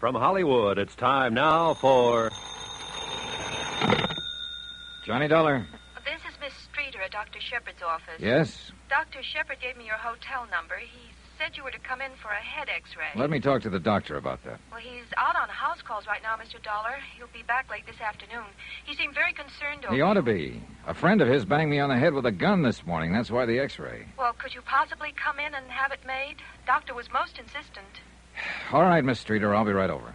from Hollywood, it's time now for... Johnny Dollar. This is Miss Streeter at Dr. Shepard's office. Yes? Dr. Shepard gave me your hotel number. He said you were to come in for a head x-ray. Let me talk to the doctor about that. Well, he's out on house calls right now, Mr. Dollar. He'll be back late this afternoon. He seemed very concerned over He ought to be. A friend of his banged me on the head with a gun this morning. That's why the x-ray. Well, could you possibly come in and have it made? Doctor was most insistent. All right, Miss Streeter, I'll be right over.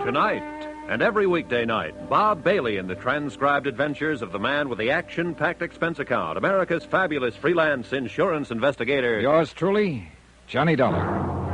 Tonight, and every weekday night, Bob Bailey in the transcribed adventures of the man with the action-packed expense account, America's fabulous freelance insurance investigator. Yours truly, Johnny Dollar.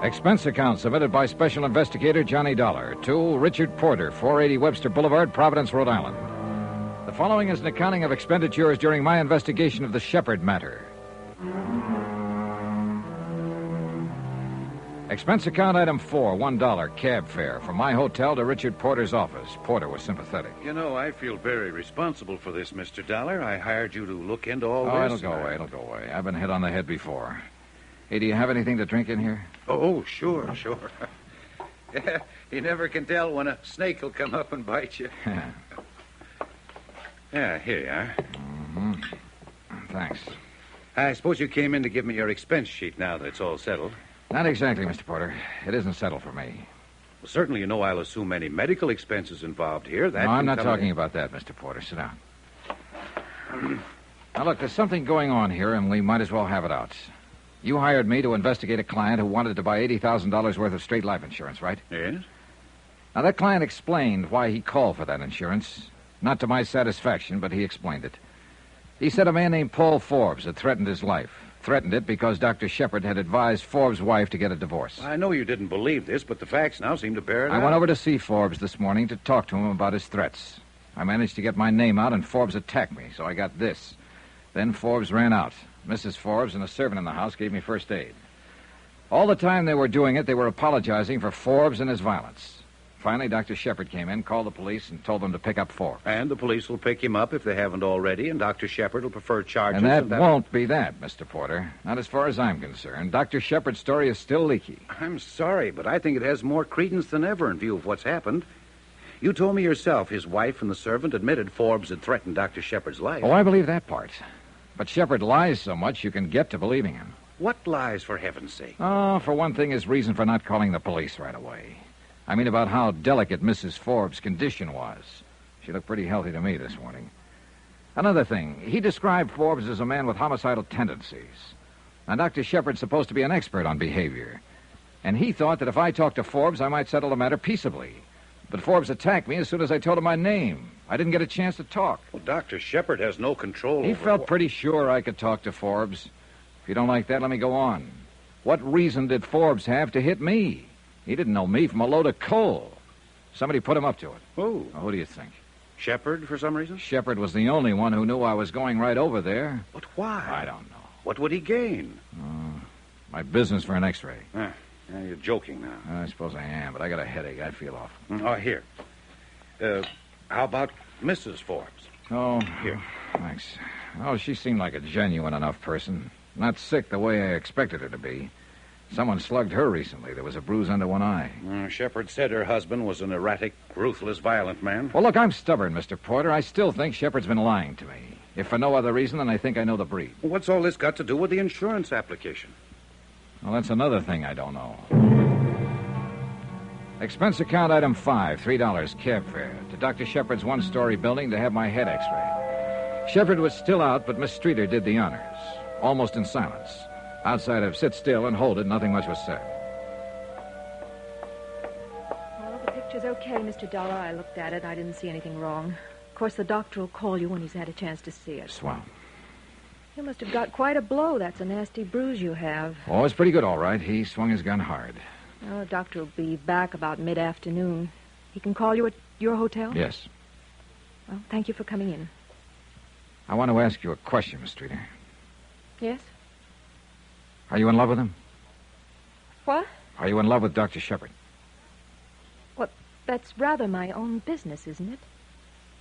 Expense account submitted by Special Investigator Johnny Dollar to Richard Porter, 480 Webster Boulevard, Providence, Rhode Island. The following is an accounting of expenditures during my investigation of the Shepard matter. Expense account item 4, $1 cab fare from my hotel to Richard Porter's office. Porter was sympathetic. You know, I feel very responsible for this, Mr. Dollar. I hired you to look into all Oh, this. it'll go away. I've been hit on the head before. Hey, do you have anything to drink in here? Oh, sure. Yeah, you never can tell when a snake will come up and bite you. Yeah, here you are. Mm-hmm. Thanks. I suppose you came in to give me your expense sheet now that it's all settled. Not exactly, Mr. Porter. It isn't settled for me. Well, certainly you know I'll assume any medical expenses involved here. No, I'm not talking about that, Mr. Porter. Sit down. Now, look, there's something going on here, and we might as well have it out. You hired me to investigate a client who wanted to buy $80,000 worth of straight life insurance, right? Yes? Now, that client explained why he called for that insurance. Not to my satisfaction, but he explained it. He said a man named Paul Forbes had threatened his life. Threatened it because Dr. Shepard had advised Forbes' wife to get a divorce. I know you didn't believe this, but the facts now seem to bear it out. I went over to see Forbes this morning to talk to him about his threats. I managed to get my name out, and Forbes attacked me, so I got this. Then Forbes ran out. Mrs. Forbes and a servant in the house gave me first aid. All the time they were doing it, they were apologizing for Forbes and his violence. Finally, Dr. Shepard came in, called the police, and told them to pick up Forbes. And the police will pick him up if they haven't already, and Dr. Shepard will prefer charges. And that won't be that, Mr. Porter. Not as far as I'm concerned. Dr. Shepard's story is still leaky. I'm sorry, but I think it has more credence than ever in view of what's happened. You told me yourself his wife and the servant admitted Forbes had threatened Dr. Shepard's life. Oh, I believe that part. But Shepard lies so much you can get to believing him. What lies, for heaven's sake? Oh, for one thing, his reason for not calling the police right away. I mean about how delicate Mrs. Forbes' condition was. She looked pretty healthy to me this morning. Another thing, he described Forbes as a man with homicidal tendencies. Now, Dr. Shepard's supposed to be an expert on behavior. And he thought that if I talked to Forbes, I might settle the matter peaceably. But Forbes attacked me as soon as I told him my name. I didn't get a chance to talk. Well, Dr. Shepard has no control He over... felt pretty sure I could talk to Forbes. If you don't like that, let me go on. What reason did Forbes have to hit me? He didn't know me from a load of coal. Somebody put him up to it. Who? Well, who do you think? Shepard, for some reason? You're the only one who knew I was going right over there. But why? I don't know. What would he gain? My business for an x-ray. You're joking now. I suppose I am, but I got a headache. I feel awful. Oh, here. How about Mrs. Forbes? Oh, here. Thanks. Oh, she seemed like a genuine enough person. Not sick the way I expected her to be. Someone slugged her recently. There was a bruise under one eye. Shepard said her husband was an erratic, ruthless, violent man. Well, look, I'm stubborn, Mr. Porter. I still think Shepard's been lying to me. If for no other reason than I think I know the breed. What's all this got to do with the insurance application? Well, that's another thing I don't know. Expense account item 5, $3 cab fare to Dr. Shepard's one-story building to have my head x-rayed. Shepard was still out, but Miss Streeter did the honors, almost in silence. Outside of sit still and hold it, nothing much was said. Well, the picture's okay, Mr. Dollar. I looked at it. I didn't see anything wrong. Of course, the doctor will call you when he's had a chance to see it. Swell. You must have got quite a blow. That's a nasty bruise you have. Oh, it's pretty good, all right. He swung his gun hard. Well, the doctor will be back about mid-afternoon. He can call you at your hotel? Yes. Well, thank you for coming in. I want to ask you a question, Miss Streeter. Yes? Are you in love with him? What? Are you in love with Dr. Shepard? Well, that's rather my own business, isn't it?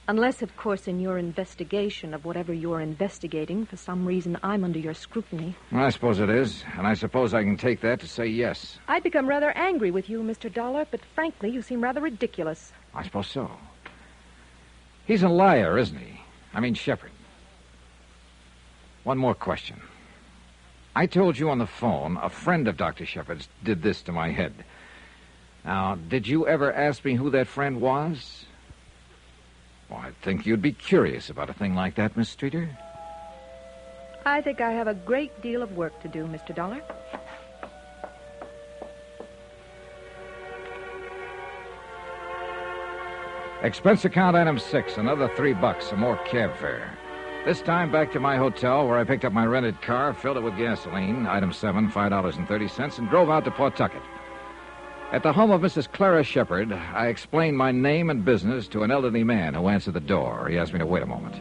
Unless, of course, in your investigation of whatever you're investigating, for some reason I'm under your scrutiny. Well, I suppose it is, and I suppose I can take that to say yes. I'd become rather angry with you, Mr. Dollar, but frankly, you seem rather ridiculous. I suppose so. He's a liar, isn't he? I mean, Shepard. One more question. I told you on the phone a friend of Dr. Shepard's did this to my head. Now, did you ever ask me who that friend was? Well, I'd think you'd be curious about a thing like that, Miss Streeter. I think I have a great deal of work to do, Mr. Dollar. Expense account item 6, another $3, some more cab fare. This time back to my hotel where I picked up my rented car, filled it with gasoline, item 7, $5.30, and drove out to Pawtucket. At the home of Mrs. Clara Shepard, I explained my name and business to an elderly man who answered the door. He asked me to wait a moment,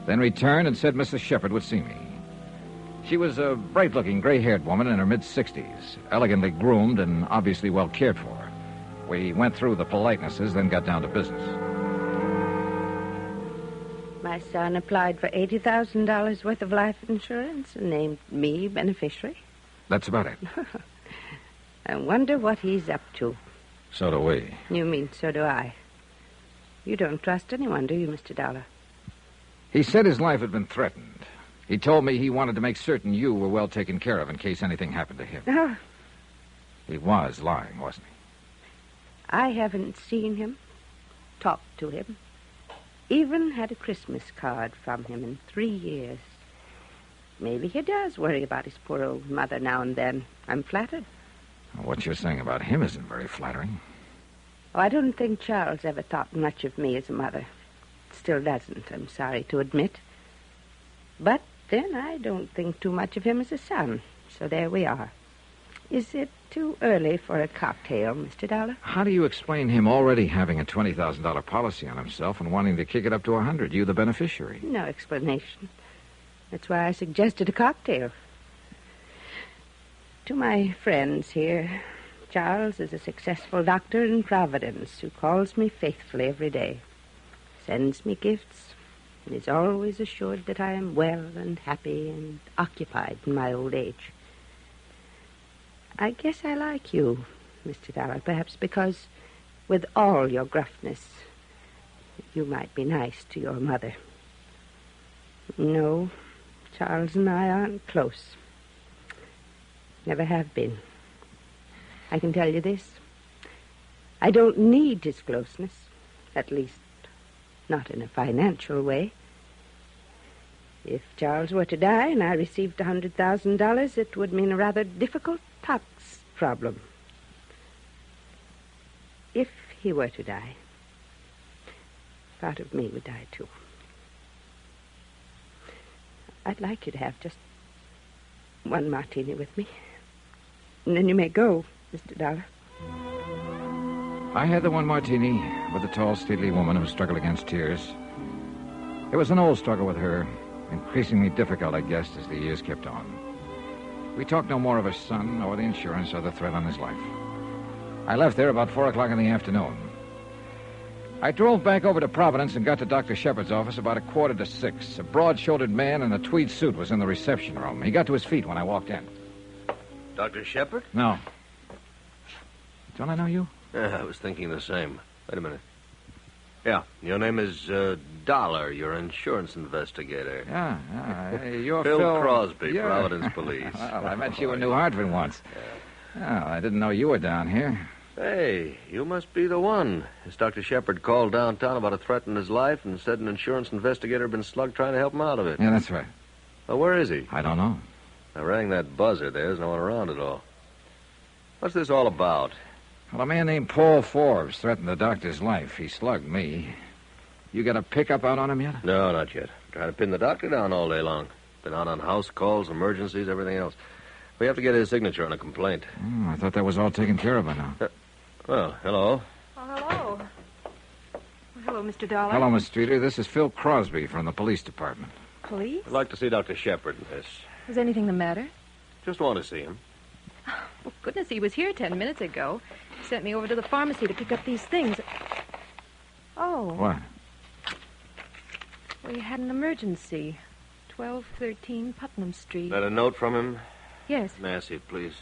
then returned and said Mrs. Shepard would see me. She was a bright-looking, gray-haired woman in her mid-60s, elegantly groomed and obviously well cared for. We went through the politenesses, then got down to business. My son applied for $80,000 worth of life insurance and named me beneficiary. That's about it. I wonder what he's up to. So do we. You mean so do I. You don't trust anyone, do you, Mr. Dollar? He said his life had been threatened. He told me he wanted to make certain you were well taken care of in case anything happened to him. Oh. He was lying, wasn't he? I haven't seen him, talked to him, even had a Christmas card from him in 3 years. Maybe he does worry about his poor old mother now and then. I'm flattered. What you're saying about him isn't very flattering. Oh, I don't think Charles ever thought much of me as a mother. Still doesn't, I'm sorry to admit. But then I don't think too much of him as a son. So there we are. Is it too early for a cocktail, Mr. Dollar? How do you explain him already having a $20,000 policy on himself and wanting to kick it up to $100,000? You, the beneficiary. No explanation. That's why I suggested a cocktail. To my friends here, Charles is a successful doctor in Providence who calls me faithfully every day, sends me gifts, and is always assured that I am well and happy and occupied in my old age. I guess I like you, Mr. Dollar, perhaps because, with all your gruffness, you might be nice to your mother. No, Charles and I aren't close. Never have been. I can tell you this. I don't need his closeness, at least not in a financial way. If Charles were to die and I received $100,000, it would mean a rather difficult tax problem. If he were to die, part of me would die too. I'd like you to have just one martini with me. And then you may go, Mr. Dollar. I had the one martini with the tall, stately woman who struggled against tears. It was an old struggle with her, increasingly difficult, I guessed, as the years kept on. We talked no more of her son or the insurance or the threat on his life. I left there about 4 o'clock in the afternoon. I drove back over to Providence and got to Dr. Shepard's office about 5:45. A broad-shouldered man in a tweed suit was in the reception room. He got to his feet when I walked in. Dr. Shepard? No. Don't I know you? Yeah, I was thinking the same. Wait a minute. Yeah, your name is Dollar. You're an insurance investigator. Yeah. You're Phil Crosby, yeah. Providence Police. Well, I met you in New Hartford once. Yeah. Oh, I didn't know you were down here. Hey, you must be the one. This Dr. Shepard called downtown about a threat in his life and said an insurance investigator had been slugged trying to help him out of it. Yeah, that's right. Well, where is he? I don't know. I rang that buzzer. There's no one around at all. What's this all about? Well, a man named Paul Forbes threatened the doctor's life. He slugged me. You got a pickup out on him yet? No, not yet. Trying to pin the doctor down all day long. Been out on house calls, emergencies, everything else. We have to get his signature on a complaint. I thought that was all taken care of by now. Well, hello. Oh, hello. Well, hello, Mr. Dollar. Hello, Miss Streeter. This is Phil Crosby from the police department. Police? I'd like to see Dr. Shepard, miss. Is anything the matter? Just want to see him. Well, goodness, he was here 10 minutes ago. He sent me over to the pharmacy to pick up these things. Oh. What? We had an emergency. 1213 Putnam Street. Got a note from him? Yes. May I see it, please?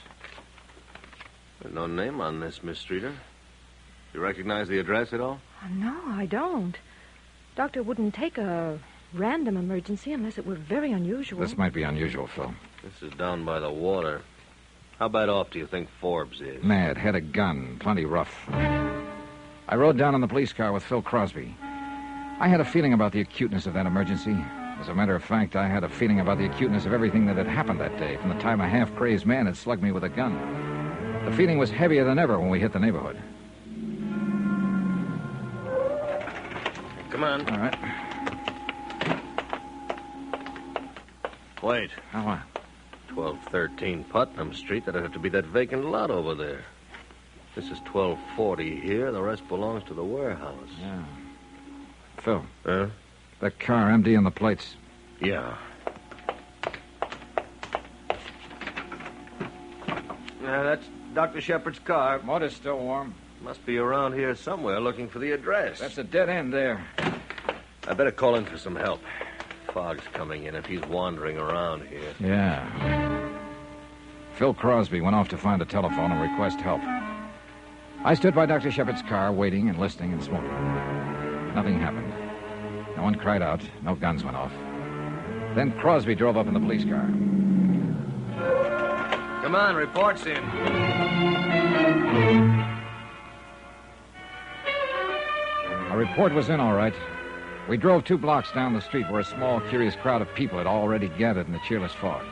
There's no name on this, Miss Streeter. You recognize the address at all? Oh, no, I don't. Doctor wouldn't take a random emergency unless it were very unusual. This might be unusual, Phil. This is down by the water. How bad off do you think Forbes is? Mad, had a gun, plenty rough. I rode down in the police car with Phil Crosby. I had a feeling about the acuteness of that emergency. As a matter of fact, I had a feeling about the acuteness of everything that had happened that day, from the time a half-crazed man had slugged me with a gun. The feeling was heavier than ever when we hit the neighborhood. Come on. All right. Wait. How what? 1213 Putnam Street. That'd have to be that vacant lot over there. This is 1240 here. The rest belongs to the warehouse. Yeah. Phil. Huh? That car empty and the plates. Yeah. Yeah, that's Dr. Shepard's car. Motor's still warm. Must be around here somewhere looking for the address. That's a dead end there. I better call in for some help. Fog's coming in if he's wandering around here. Yeah. Phil Crosby went off to find a telephone and request help. I stood by Dr. Shepard's car, waiting and listening and smoking. Nothing happened. No one cried out. No guns went off. Then Crosby drove up in the police car. Come on, report's in. A report was in, all right. We drove 2 blocks down the street where a small, curious crowd of people had already gathered in the cheerless fog.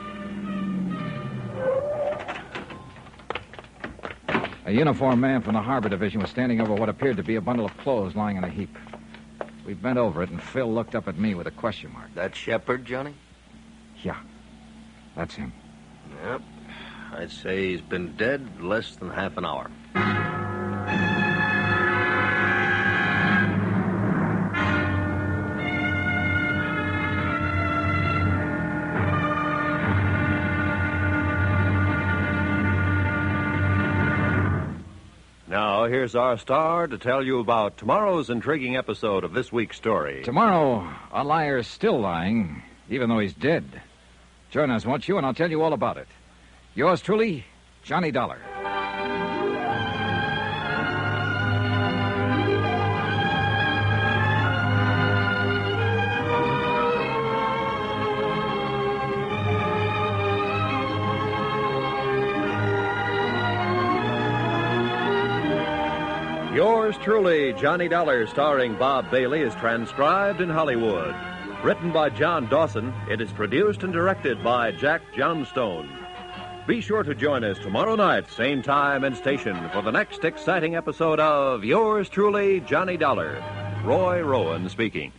A uniformed man from the Harbor Division was standing over what appeared to be a bundle of clothes lying in a heap. We bent over it, and Phil looked up at me with a question mark. That Shepard, Johnny? Yeah, that's him. Yep. I'd say he's been dead less than half an hour. Now, here's our star to tell you about tomorrow's intriguing episode of this week's story. Tomorrow, a liar's still lying, even though he's dead. Join us, won't you, and I'll tell you all about it. Yours truly, Johnny Dollar. Yours truly, Johnny Dollar, starring Bob Bailey, is transcribed in Hollywood. Written by John Dawson, it is produced and directed by Jack Johnstone. Be sure to join us tomorrow night, same time and station, for the next exciting episode of Yours truly, Johnny Dollar. Roy Rowan speaking.